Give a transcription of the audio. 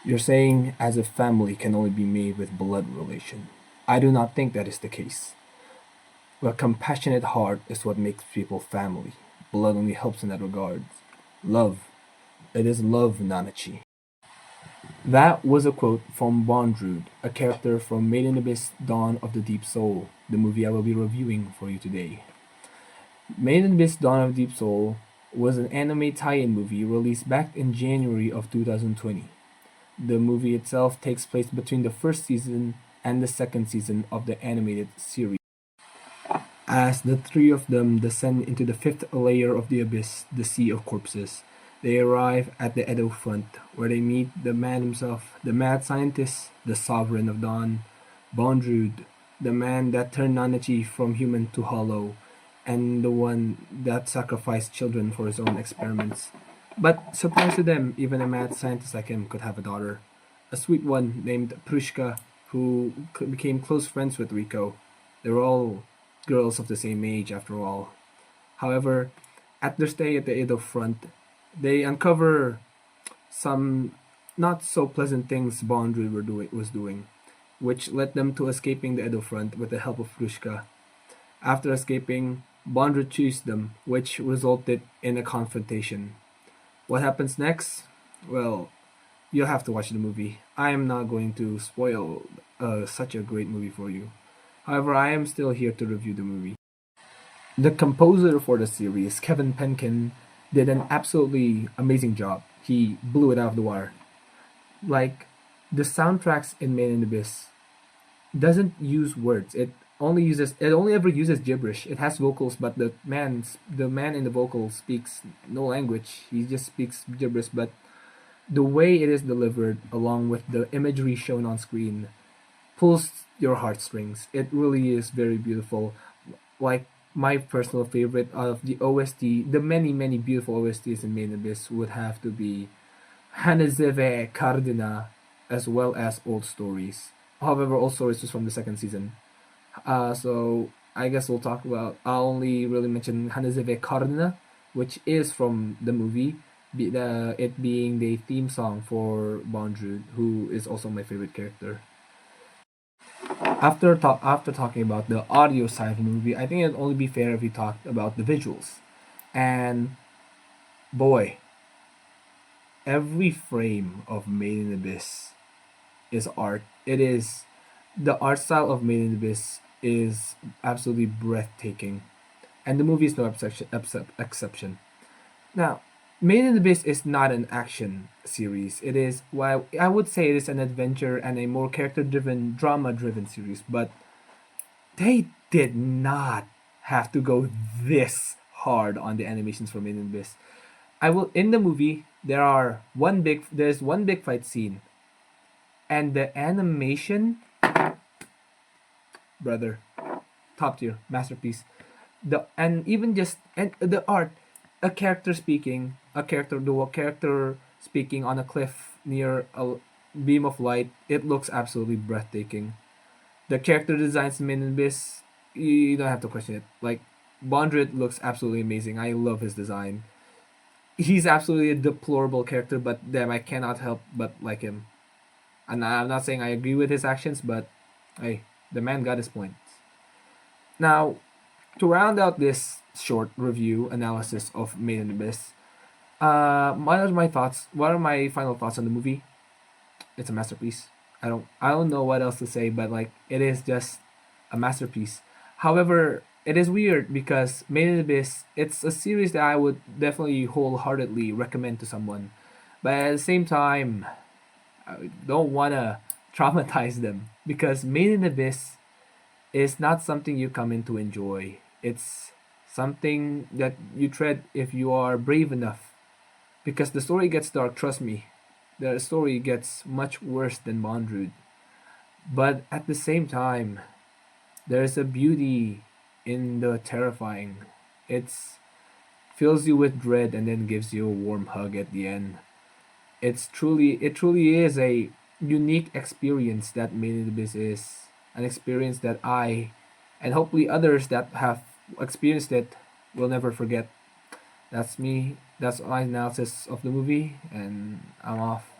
You're saying as if family can only be made with blood relation. I do not think that is the case. A compassionate heart is what makes people family. Blood only helps in that regard. Love. It is love, Nanachi. That was a quote from Bondrewd, a character from Made in Abyss Dawn of the Deep Soul, the movie I will be reviewing for you today. Made in Abyss Dawn of the Deep Soul was an anime tie-in movie released back in January of 2020. The movie itself takes place between the first season and the second season of the animated series. As the three of them descend into the fifth layer of the abyss, the Sea of Corpses, they arrive at the Edo front, where they meet the man himself, the mad scientist, the sovereign of Dawn, Bondrewd, the man that turned Nanachi from human to hollow, and the one that sacrificed children for his own experiments. But surprise to them, even a mad scientist like him could have a daughter. A sweet one named Prushka, who became close friends with Rico. They were all girls of the same age, after all. However, at their stay at the Edo front, they uncover some not so pleasant things Bondrewd was doing, which led them to escaping the Edo front with the help of Prushka. After escaping, Bondrewd chased them, which resulted in a confrontation. What happens next? Well, you'll have to watch the movie. I am not going to spoil such a great movie for you. However, I am still here to review the movie. The composer for the series, Kevin Penkin, did an absolutely amazing job. He blew it out of the water. Like, the soundtracks in Made in Abyss doesn't use words. It only ever uses gibberish. It has vocals, but the man in the vocal speaks no language. He just speaks gibberish, but the way it is delivered along with the imagery shown on screen pulls your heartstrings. It really is very beautiful. Like, my personal favorite of the OST, the many beautiful OSTs in Main Abyss would have to be Hanazeve Cardina as well as Old Stories. However, Old Stories is from the second season. So I guess I'll only really mention Hanazeve Cardina, which is from the movie, it being the theme song for Bondrewd, who is also my favorite character. After talking about the audio side of the movie, I think it'd only be fair if we talked about the visuals. And boy, every frame of Made in Abyss is art. It is the art style of Made in Abyss is absolutely breathtaking, and the movie is no exception. Now, Made in Abyss is not an action series. It is, well, I would say it is an adventure and a more character-driven, drama-driven series. But they did not have to go this hard on the animations for Made in Abyss. I will in the movie there's one big fight scene, and the animation, brother, top tier masterpiece. The art, a character speaking on a cliff near a beam of light. It looks absolutely breathtaking. The character designs in Min and Abyss, you don't have to question it. Like, Bondred looks absolutely amazing. I love his design. He's absolutely a deplorable character, but damn, I cannot help but like him. And I'm not saying I agree with his actions, but hey, the man got his points. Now, to round out this short review analysis of Made in Abyss, what are my thoughts? What are my final thoughts on the movie? It's a masterpiece. I don't know what else to say, but like, it is just a masterpiece. However, it is weird because Made in Abyss, it's a series that I would definitely wholeheartedly recommend to someone, but at the same time, I don't wanna traumatize them because Made in Abyss is not something you come in to enjoy. It's something that you tread if you are brave enough. Because the story gets dark, trust me. The story gets much worse than Bondrewd. But at the same time, there's a beauty in the terrifying. It's fills you with dread and then gives you a warm hug at the end. It truly is a unique experience that Made in Abyss is. An experience that I and hopefully others that have experienced it will never forget. That's me. That's my analysis of the movie, and I'm off.